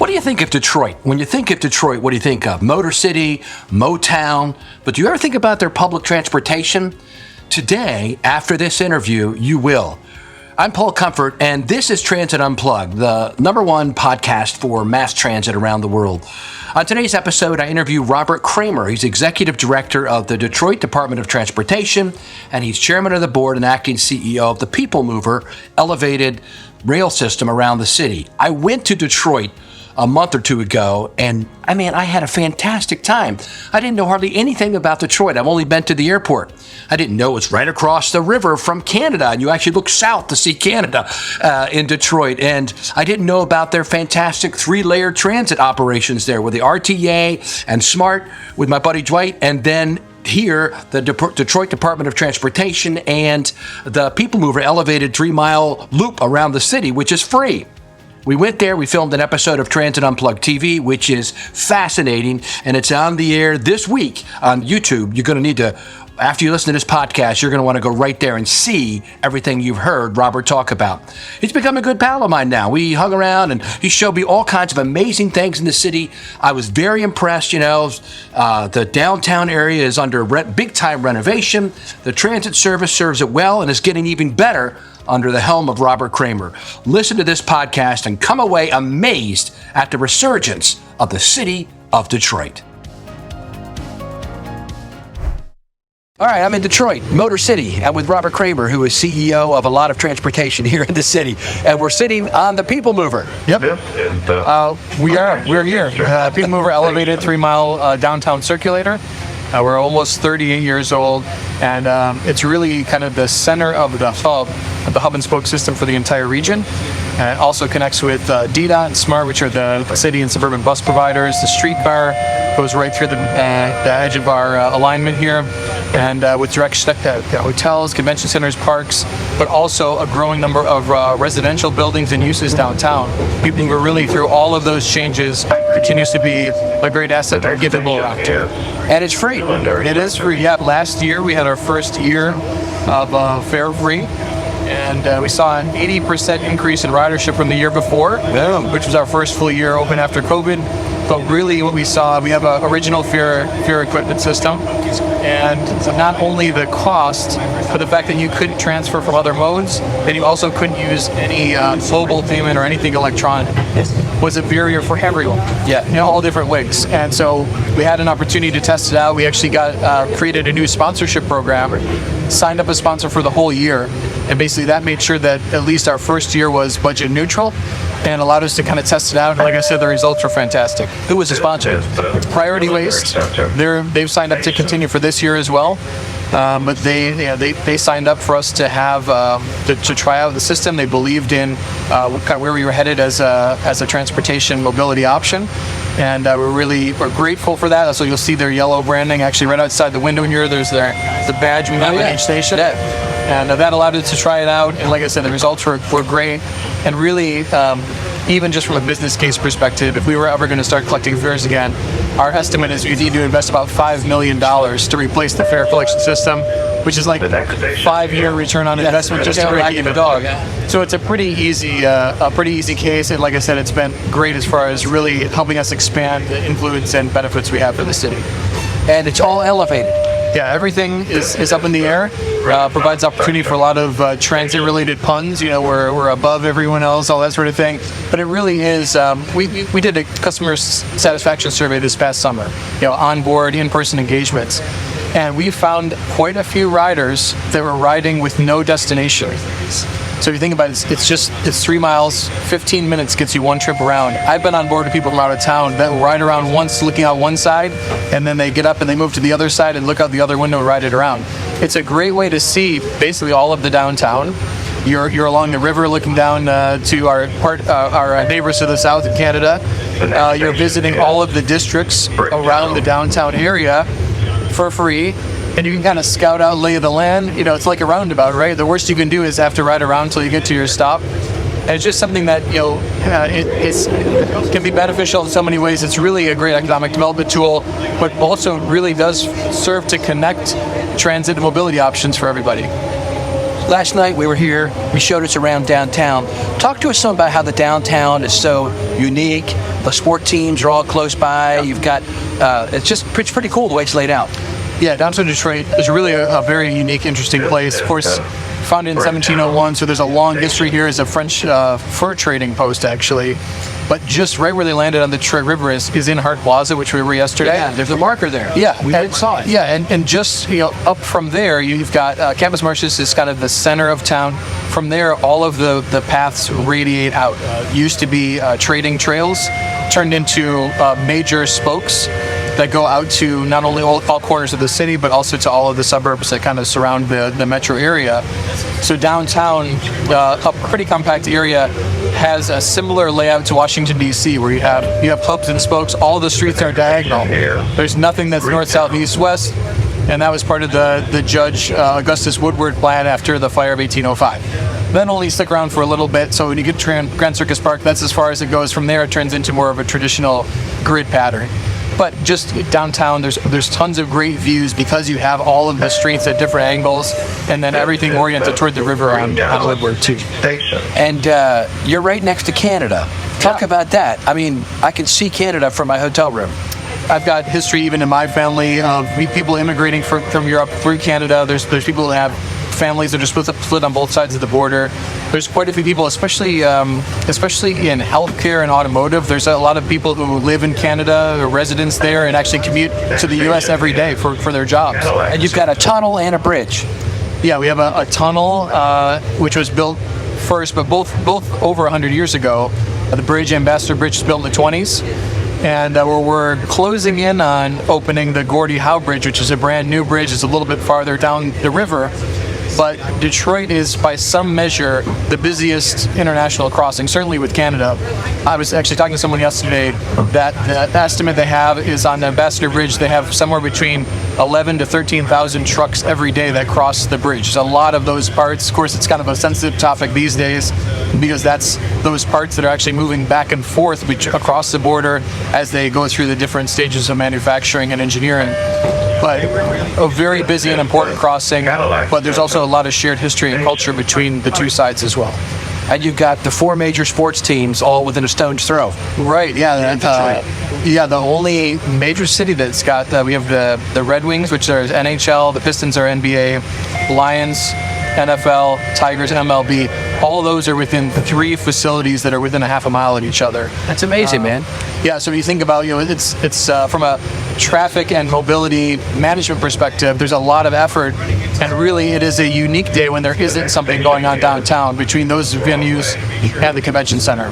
What do you think of Detroit? When you think of Detroit, what do you think of? Motor City, Motown, but do you ever think about their public transportation? Today, after this interview, you will. I'm Paul Comfort, and this is Transit Unplugged, the #1 podcast for mass transit around the world. On today's episode, I interview Robert Cramer. He's Executive Director of the Detroit Department of Transportation, and he's Chairman of the Board and Acting CEO of the People Mover elevated rail system around the city. I went to Detroit a month or two ago, and I had a fantastic time. I didn't know hardly anything about Detroit. I've only been to the airport. I didn't know it's right across the river from Canada, and you actually look south to see Canada in Detroit. And I didn't know about their fantastic 3-layer transit operations there with the RTA and SMART with my buddy Dwight, and then here, the Detroit Department of Transportation and the People Mover elevated 3-mile loop around the city, which is free. We went there, we filmed an episode of Transit Unplugged TV, which is fascinating, and it's on the air this week on YouTube. You're going to need to, after you listen to this podcast, you're going to want to go right there and see everything you've heard Robert talk about. He's become a good pal of mine now. We hung around, and he showed me all kinds of amazing things in the city. I was very impressed, the downtown area is under big-time renovation. The transit service serves it well and is getting even better under the helm of Robert Cramer. Listen to this podcast and come away amazed at the resurgence of the city of Detroit. All right, I'm in Detroit, Motor City. I'm with Robert Cramer, who is CEO of a lot of transportation here in the city. And we're sitting on the People Mover. Yep. We're here. People Mover elevated 3-mile downtown circulator. We're almost 38 years old, and it's really kind of the center of the hub and spoke system for the entire region. And it also connects with DDOT and SMART, which are the city and suburban bus providers. The streetcar goes right through the edge of our alignment here, and with direct to hotels, convention centers, parks, but also a growing number of residential buildings and uses downtown. People were really, through all of those changes, continues to be a great asset to give people around to. And it's free. It is free. Yeah, last year we had our first year of fare free, and we saw an 80% increase in ridership from the year before, which was our first full year open after COVID. But really what we saw, we have an original fare equipment system, and not only the cost, but the fact that you couldn't transfer from other modes, and you also couldn't use any mobile payment or anything electronic, was a barrier for everyone. Yeah, all different ways. And so we had an opportunity to test it out. We actually created a new sponsorship program, signed up a sponsor for the whole year, and basically that made sure that at least our first year was budget neutral and allowed us to kind of test it out. And like I said, the results were fantastic. Who was the sponsor? Priority Waste. They've signed up to continue for this year as well. But they signed up for us to have to try out the system. They believed in kind of where we were headed as a transportation mobility option, and we're grateful for that. So you'll see their yellow branding actually right outside the window here. There's the badge we have at each station, and that allowed us to try it out. And like I said, the results were great, and really. Even just from a business case perspective, if we were ever going to start collecting fares again, our estimate is we need to invest about $5 million to replace the fare collection system, which is like a 5-year return on investment just to break even. So it's a pretty easy case, and like I said, it's been great as far as really helping us expand the influence and benefits we have for the city. And it's all elevated. Yeah, everything is up in the air. Provides opportunity for a lot of transit-related puns. We're above everyone else, all that sort of thing. But it really is. We did a customer satisfaction survey this past summer. Onboard, in-person engagements, and we found quite a few riders that were riding with no destination. So if you think about it, it's 3 miles, 15 minutes gets you one trip around. I've been on board with people from out of town that ride around once looking out one side, and then they get up and they move to the other side and look out the other window and ride it around. It's a great way to see basically all of the downtown. You're along the river looking down to our neighbors to the south in Canada. You're visiting all of the districts around the downtown area for free. And you can kind of scout out lay of the land. It's like a roundabout, right? The worst you can do is have to ride around until you get to your stop. And it's just something that, it can be beneficial in so many ways. It's really a great economic development tool, but also really does serve to connect transit and mobility options for everybody. last night we were here. We showed us around downtown. Talk to us some about how the downtown is so unique. The sport teams are all close by. You've got it's pretty cool the way it's laid out. Yeah, downtown Detroit is really a very unique, interesting place. Of course, founded in 1701, so there's a long history here as a French fur trading post, actually. But just right where they landed on the Detroit River is in Hart Plaza, which we were yesterday. Yeah, there's a marker there. Yeah, we saw it. Yeah, and just up from there, you've got Campus Martius is kind of the center of town. From there, all of the paths radiate out. Used to be trading trails, turned into major spokes that go out to not only all corners of the city, but also to all of the suburbs that kind of surround the metro area. So downtown, a pretty compact area, has a similar layout to Washington, D.C., where you have hubs and spokes. All the streets are diagonal. There's nothing that's north, south, east, west, and that was part of the Judge Augustus Woodward plan after the fire of 1805. Then only stick around for a little bit, so when you get to Grand Circus Park, that's as far as it goes. From there, it turns into more of a traditional grid pattern. But just downtown, there's tons of great views because you have all of the streets at different angles, and then everything oriented toward the river on Woodward too. And you're right next to Canada. Talk about that. I mean, I can see Canada from my hotel room. I've got history even in my family of people immigrating from Europe through Canada. There's people that have families that are split on both sides of the border. There's quite a few people, especially in healthcare and automotive. There's a lot of people who live in Canada, or residents there, and actually commute to the U.S. every day for their jobs. And you've got a tunnel and a bridge. Yeah, we have a tunnel which was built first, but both over 100 years ago. The bridge, Ambassador Bridge, was built in the 20s. And we're closing in on opening the Gordie Howe Bridge, which is a brand new bridge. It's a little bit farther down the river. But Detroit is, by some measure, the busiest international crossing, certainly with Canada. I was actually talking to someone yesterday that the estimate they have is on the Ambassador Bridge, they have somewhere between 11 to 13,000 trucks every day that cross the bridge. There's a lot of those parts. Of course, it's kind of a sensitive topic these days because that's those parts that are actually moving back and forth across the border as they go through the different stages of manufacturing and engineering. But a very busy and important crossing, but there's also a lot of shared history and culture between the two sides as well. And you've got the 4 major sports teams all within a stone's throw. Right, yeah. The only major city that's got, we have the Red Wings, which are NHL, the Pistons are NBA, Lions, NFL, Tigers, MLB. All of those are within 3 facilities that are within a half a mile of each other. That's amazing, man. Yeah, so when you think about, it's from a traffic and mobility management perspective, there's a lot of effort, and really it is a unique day when there isn't something going on downtown between those venues and the convention center.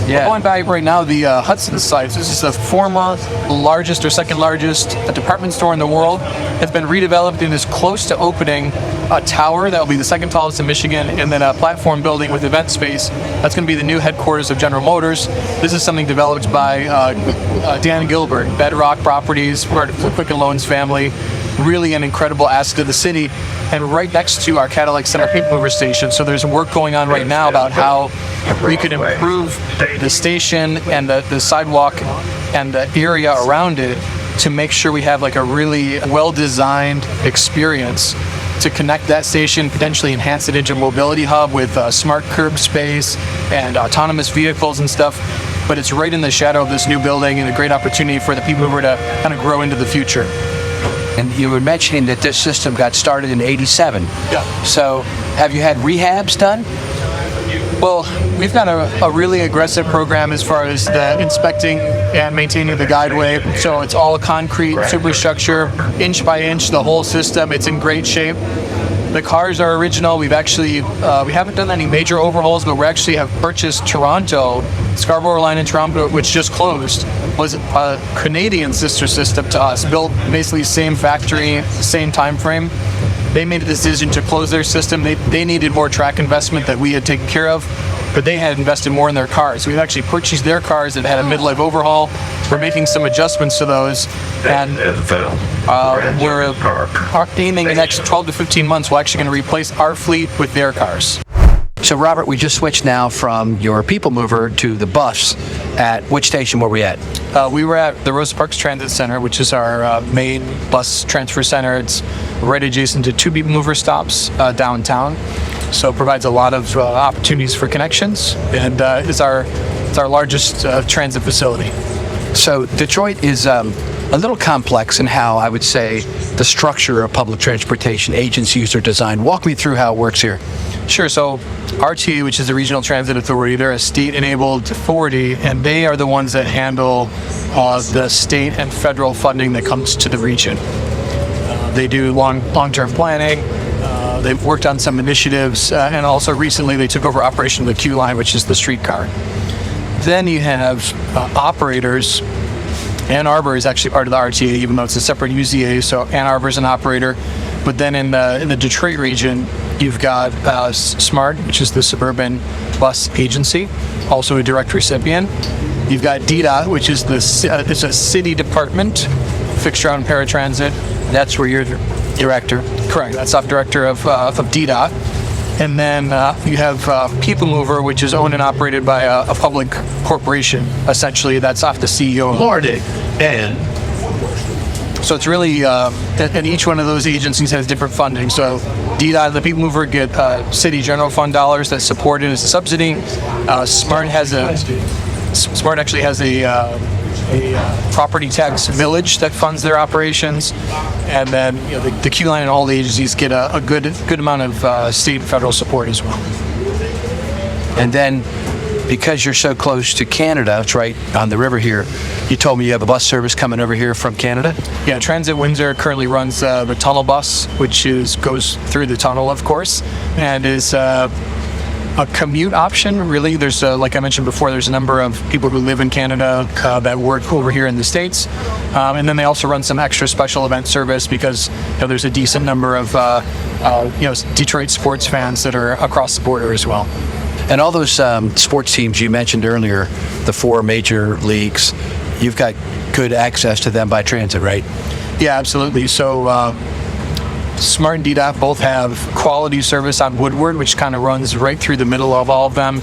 Yeah. We're going by right now the Hudson site. This is the former largest or second largest department store in the world. It's been redeveloped and is close to opening a tower that will be the second tallest in Michigan, and then a platform building with event space. That's going to be the new headquarters of General Motors. This is something developed by Dan Gilbert, Bedrock Properties, part of the Quicken Loans family. Really an incredible asset to the city, and right next to our Cadillac Center People Mover station. So there's work going on right now about how we could improve the station and the sidewalk and the area around it to make sure we have like a really well-designed experience to connect that station, potentially enhance it into a mobility hub with smart curb space and autonomous vehicles and stuff. But it's right in the shadow of this new building, and a great opportunity for the people who are to kind of grow into the future. And you were mentioning that this system got started in '87. Yeah. So have you had rehabs done? Well, we've got a really aggressive program as far as the inspecting and maintaining the guideway. So it's all concrete superstructure, inch by inch, the whole system. It's in great shape. The cars are original. We've actually, we haven't done any major overhauls, but we actually have purchased Toronto, Scarborough line in Toronto, which just closed, was a Canadian sister system to us, built basically same factory, same time frame. They made a decision to close their system. They needed more track investment that we had taken care of, but they had invested more in their cars. We've actually purchased their cars that had a midlife overhaul. We're making some adjustments to those, and we're aiming the next 12 to 15 months, we're actually going to replace our fleet with their cars. So, Robert, we just switched now from your people mover to the bus. At which station were we at? We were at the Rosa Parks Transit Center, which is our main bus transfer center. It's right adjacent to two people mover stops downtown. So it provides a lot of opportunities for connections, and it's our largest transit facility. So Detroit is a little complex in how I would say the structure of public transportation agencies are designed. Walk me through how it works here. Sure. So RTA, which is the Regional Transit Authority, they're a state-enabled authority, and they are the ones that handle the state and federal funding that comes to the region. They do long-term planning. They've worked on some initiatives, and also recently they took over operation of the Q line, which is the streetcar. Then you have operators. Ann Arbor is actually part of the RTA, even though it's a separate UZA, so Ann Arbor is an operator. But then in the Detroit region, you've got SMART, which is the Suburban Bus Agency, also a direct recipient. You've got DDOT, which is it's a city department, fixed route and paratransit. That's where you're director. Correct. That's off director of DDOT. And then you have People Mover, which is owned and operated by a public corporation. Essentially, that's off the CEO. Morning. And so it's really, and each one of those agencies has different funding. So DDOT, the People Mover, get city general fund dollars that support it as a subsidy. SMART actually has a property tax millage that funds their operations, and then the Q line and all the agencies get a good amount of state and federal support as well. And then, because you're so close to Canada, it's right on the river here, you told me you have a bus service coming over here from Canada? Yeah, Transit Windsor currently runs the tunnel bus, which goes through the tunnel, of course, and is a commute option, really. There's, like I mentioned before, there's a number of people who live in Canada that work over here in the States. And then they also run some extra special event service because there's a decent number of Detroit sports fans that are across the border as well. And all those sports teams you mentioned earlier, the 4 major leagues, you've got good access to them by transit, right? Yeah, absolutely. So SMART and DDOT both have quality service on Woodward, which kind of runs right through the middle of all of them.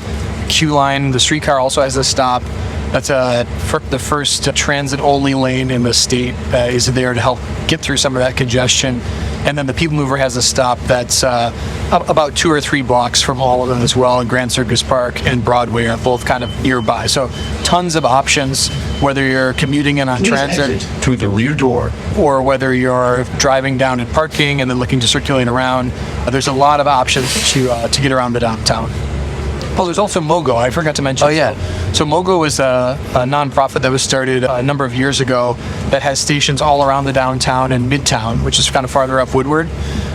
Q line, the streetcar also has a stop. That's the first transit-only lane in the state is there to help get through some of that congestion. And then the People Mover has a stop that's about 2 or 3 blocks from all of them as well, and Grand Circus Park and Broadway are both kind of nearby. So tons of options, whether you're commuting in on transit through the rear door, or whether you're driving down and parking and then looking to circulate around. There's a lot of options to get around the downtown. Oh, there's also MOGO. I forgot to mention. Oh, yeah. So MOGO is a nonprofit that was started a number of years ago that has stations all around the downtown and midtown, which is kind of farther up Woodward.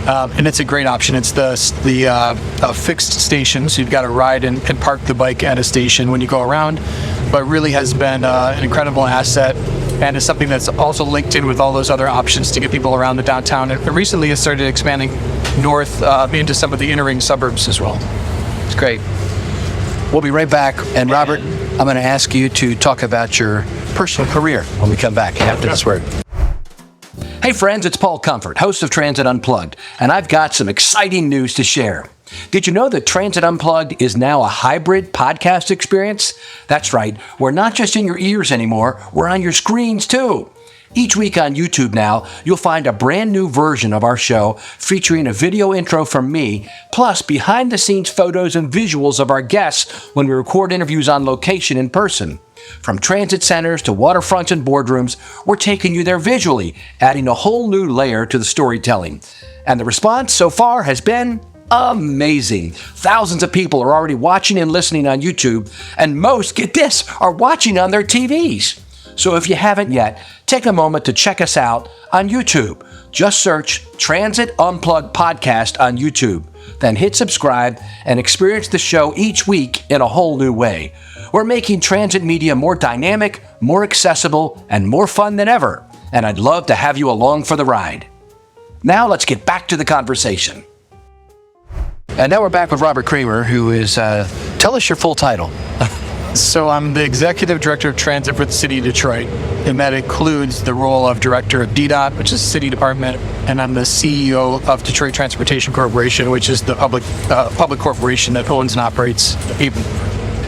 And it's a great option. It's the fixed station, so you've got to ride and park the bike at a station when you go around. But really has been an incredible asset, and is something that's also linked in with all those other options to get people around the downtown. And recently has started expanding north into some of the inner-ring suburbs as well. It's great. We'll be right back. And Robert, I'm going to ask you to talk about your personal career when we come back after this word. Hey friends, it's Paul Comfort, host of Transit Unplugged, and I've got some exciting news to share. Did you know that Transit Unplugged is now a hybrid podcast experience? That's right, we're not just in your ears anymore, we're on your screens too. Each week on YouTube now, you'll find a brand new version of our show featuring a video intro from me, plus behind-the-scenes photos and visuals of our guests when we record interviews on location in person. From transit centers to waterfronts and boardrooms, we're taking you there visually, adding a whole new layer to the storytelling. And the response so far has been amazing. Thousands of people are already watching and listening on YouTube, and most, get this, are watching on their TVs. So if you haven't yet, take a moment to check us out on YouTube. Just search Transit Unplugged Podcast on YouTube. Then hit subscribe and experience the show each week in a whole new way. We're making transit media more dynamic, more accessible, and more fun than ever. And I'd love to have you along for the ride. Now let's get back to the conversation. And now we're back with Robert Cramer, who is, tell us your full title. So I'm the Executive Director of Transit for the City of Detroit, and that includes the role of Director of DDOT, which is the City Department, and I'm the CEO of Detroit Transportation Corporation, which is the public corporation that owns and operates April.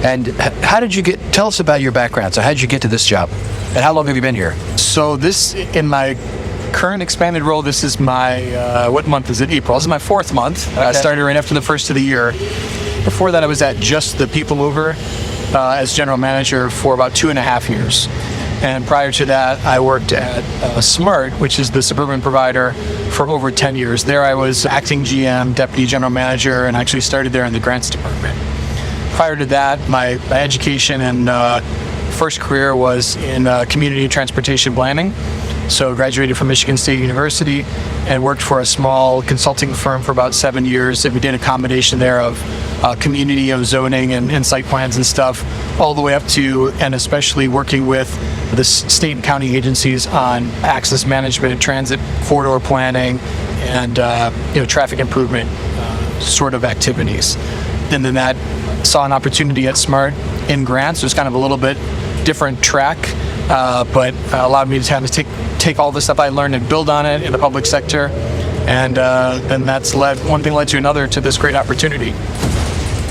And how did you tell us about your background. So how did you get to this job? And how long have you been here? So in my current expanded role, this is my, what month is it? April. This is my 4th month. I started right after the first of the year. Before that, I was at Just the People Mover as general manager for about 2.5 years. And prior to that, I worked at Smart, which is the suburban provider, for over 10 years. There I was acting GM, deputy general manager, and actually started there in the grants department. Prior to that, my education and first career was in community transportation planning. So graduated from Michigan State University and worked for a small consulting firm for about 7 years. And we did a combination there of community of zoning and site plans and stuff, all the way up to and especially working with the state and county agencies on access management, transit corridor planning, and traffic improvement sort of activities. And then that saw an opportunity at Smart in grants. It was kind of a little bit different track, but allowed me to have to take all the stuff I learned and build on it in the public sector. And then that's one thing led to another to this great opportunity.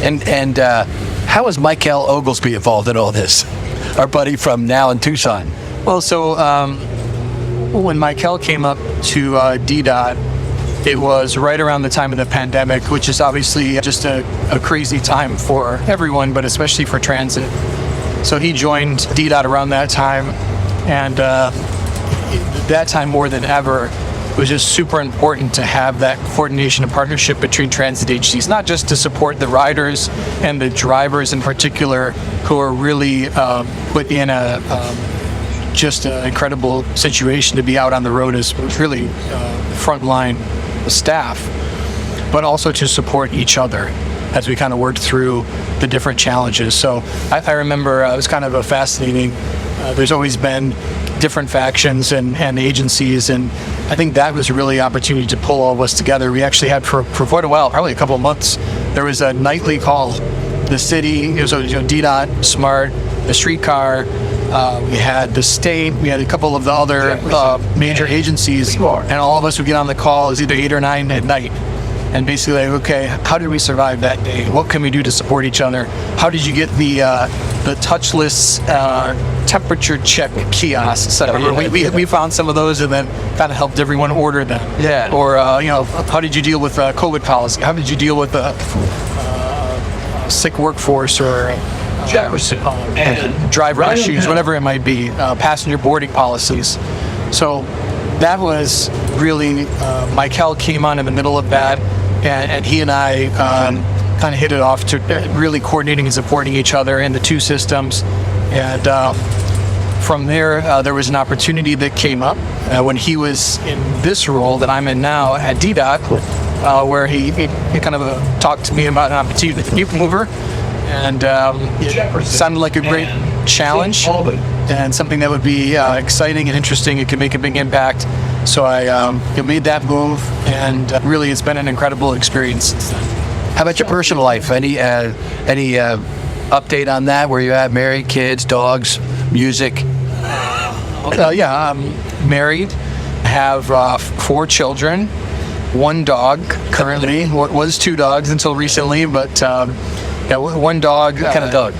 And how is Michael Oglesby involved in all this? Our buddy from now in Tucson. Well, so when Michael came up to DDOT, it was right around the time of the pandemic, which is obviously just a crazy time for everyone, but especially for transit. So he joined DDOT around that time, and that time more than ever, it was just super important to have that coordination and partnership between transit agencies, not just to support the riders and the drivers in particular, who are really put in just an incredible situation to be out on the road as really frontline staff, but also to support each other as we kind of worked through the different challenges. So I remember it was kind of a fascinating, there's always been different factions and agencies, and I think that was really an opportunity to pull all of us together. We actually had for quite a while, probably a couple of months, there was a nightly call. The city, it was DDOT, Smart, the streetcar, we had the state, we had a couple of the other major agencies, and all of us would get on the call. It was either 8 or 9 at night. And basically, like, okay, how did we survive that day? What can we do to support each other? How did you get the touchless temperature check kiosks? We found some of those and then kind of helped everyone order them. Yeah. Or how did you deal with COVID policy? How did you deal with the sick workforce or driver issues, whatever it might be, passenger boarding policies? So that was really, Michael came on in the middle of that, and he and I kind of hit it off to really coordinating and supporting each other in the two systems. And from there, there was an opportunity that came up when he was in this role that I'm in now at DDOT, where he kind of talked to me about an opportunity with the People Mover, and it sounded like a great challenge and something that would be exciting and interesting. It could make a big impact. So I made that move, and really it's been an incredible experience since then. How about your personal life? Any update on that? Where you at? Married, kids, dogs, music? Yeah, I'm married. I have 4 children, 1 dog currently. Was 2 dogs until recently, but yeah, 1 dog. What kind of dog?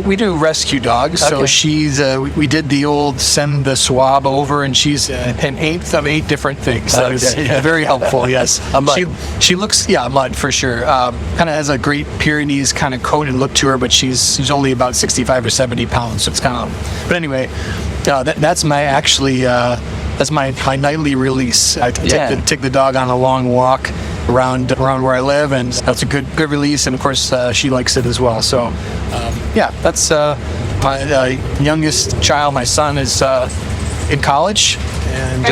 We do rescue dogs. Okay. So she's, we did the old send the swab over, and she's an 8th of 8 different things. So it's very helpful, yes. A mutt. She looks, a mutt for sure. Kind of has a Great Pyrenees kind of coat and look to her, but she's only about 65 or 70 pounds. So it's kind of, but anyway, that's my actually, that's my nightly release. I take the dog on a long walk around where I live, and that's a good release, and of course she likes it as well. So that's my youngest child. My son is in college, and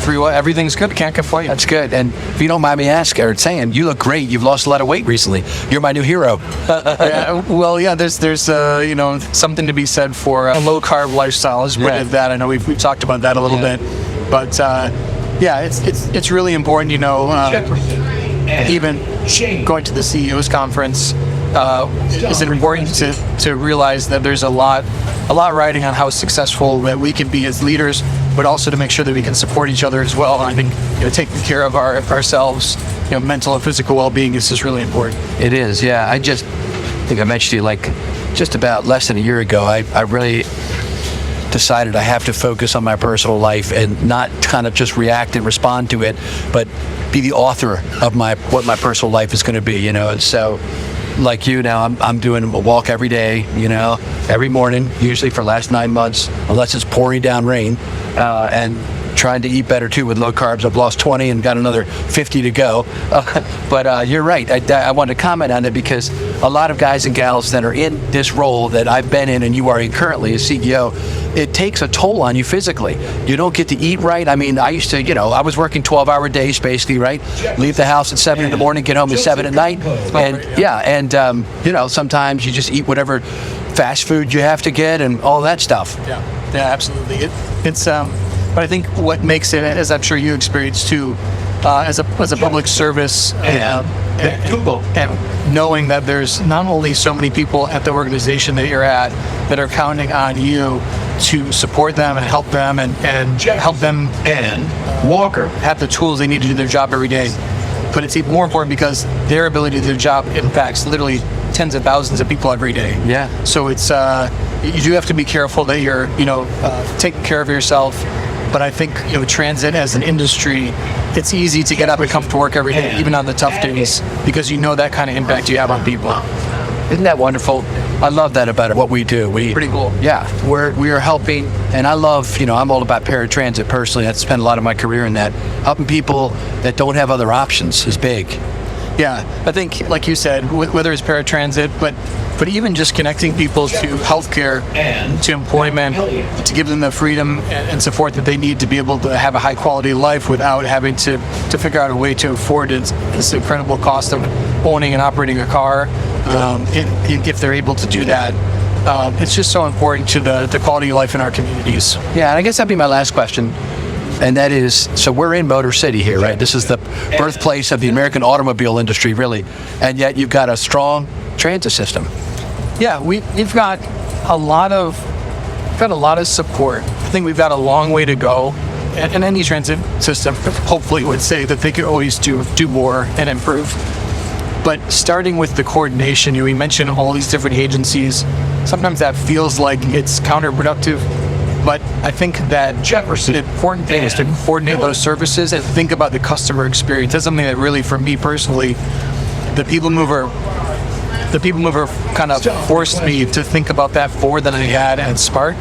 everything's good. Can't complain. That's good. And if you don't mind me asking or saying, you look great. You've lost a lot of weight recently. You're my new hero. There's something to be said for a low carb lifestyle. Is that I know we've talked about that a little bit, but it's really important. Even going to the CEO's conference, is it important to realize that there's a lot riding on how successful that we can be as leaders, but also to make sure that we can support each other as well. And I think taking care of ourselves, mental and physical well-being is just really important. It is, yeah. I think I mentioned to you, like, just about less than a year ago, I really decided I have to focus on my personal life and not kind of just react and respond to it, but be the author of what my personal life is going to be, And so, like you now, I'm doing a walk every day, every morning, usually for the last 9 months, unless it's pouring down rain, and trying to eat better too with low carbs. I've lost 20 and got another 50 to go. But you're right. I want to comment on it because a lot of guys and gals that are in this role that I've been in and you are in currently as CEO, it takes a toll on you physically. You don't get to eat right. I mean, I used to, I was working 12-hour days basically, right? Leave the house at 7 in the morning, get home at 7 at night. And sometimes you just eat whatever fast food you have to get and all that stuff. Yeah, absolutely. But I think what makes it, as I'm sure you experienced too, as a public service, and knowing that there's not only so many people at the organization that you're at that are counting on you to support them and help them and help them and Walker have the tools they need to do their job every day. But it's even more important because their ability to do their job impacts literally tens of thousands of people every day. Yeah. So it's you do have to be careful that you're taking care of yourself. But I think transit as an industry, it's easy to get up and come to work every day, even on the tough days, because that kind of impact you have on people. Isn't that wonderful? I love that about what we do. Pretty cool. Yeah, we are helping, and I love, I'm all about paratransit personally. I spent a lot of my career in that. Helping people that don't have other options is big. Yeah, I think, like you said, whether it's paratransit, but even just connecting people to healthcare, to employment, to give them the freedom and support that they need to be able to have a high quality life without having to figure out a way to afford this incredible cost of owning and operating a car, if they're able to do that. It's just so important to the quality of life in our communities. Yeah, and I guess that'd be my last question. And that is, so we're in Motor City here, right? This is the birthplace of the American automobile industry, really. And yet you've got a strong transit system. Yeah, we've got a lot of support. I think we've got a long way to go. And any transit system hopefully would say that they could always do more and improve. But starting with the coordination, we mentioned all these different agencies. Sometimes that feels like it's counterproductive. But I think that the important thing is to coordinate those services and think about the customer experience. That's something that really, for me personally, the People Mover kind of forced me to think about that more than I had at Spark.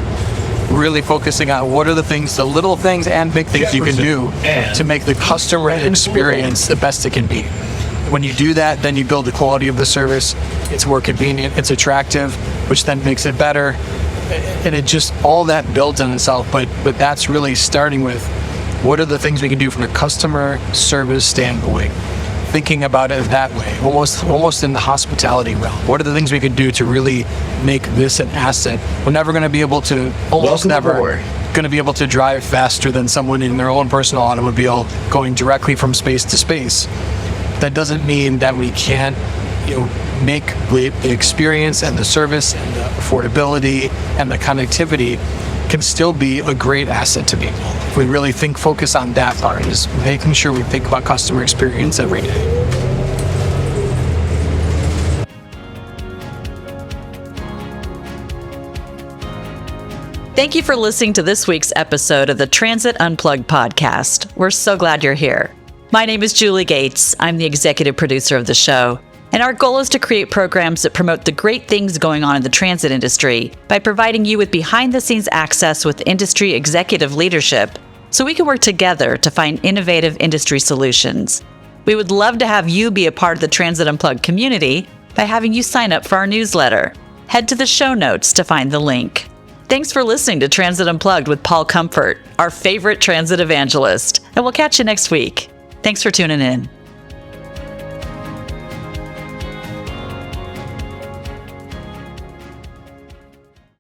Really focusing on what are the things, the little things and big things you can do to make the customer experience the best it can be. When you do that, then you build the quality of the service. It's more convenient, it's attractive, which then makes it better. And it just, all that builds on itself, but that's really starting with what are the things we can do from a customer service standpoint, thinking about it that way, almost in the hospitality realm. What are the things we could do to really make this an asset? We're never going to be able to, going to be able to drive faster than someone in their own personal automobile going directly from space to space. That doesn't mean that we can't make the experience and the service and the affordability and the connectivity can still be a great asset to people. If we really focus on that part, is making sure we think about customer experience every day. Thank you for listening to this week's episode of the Transit Unplugged podcast. We're so glad you're here. My name is Julie Gates. I'm the executive producer of the show. And our goal is to create programs that promote the great things going on in the transit industry by providing you with behind-the-scenes access with industry executive leadership so we can work together to find innovative industry solutions. We would love to have you be a part of the Transit Unplugged community by having you sign up for our newsletter. Head to the show notes to find the link. Thanks for listening to Transit Unplugged with Paul Comfort, our favorite transit evangelist, and we'll catch you next week. Thanks for tuning in.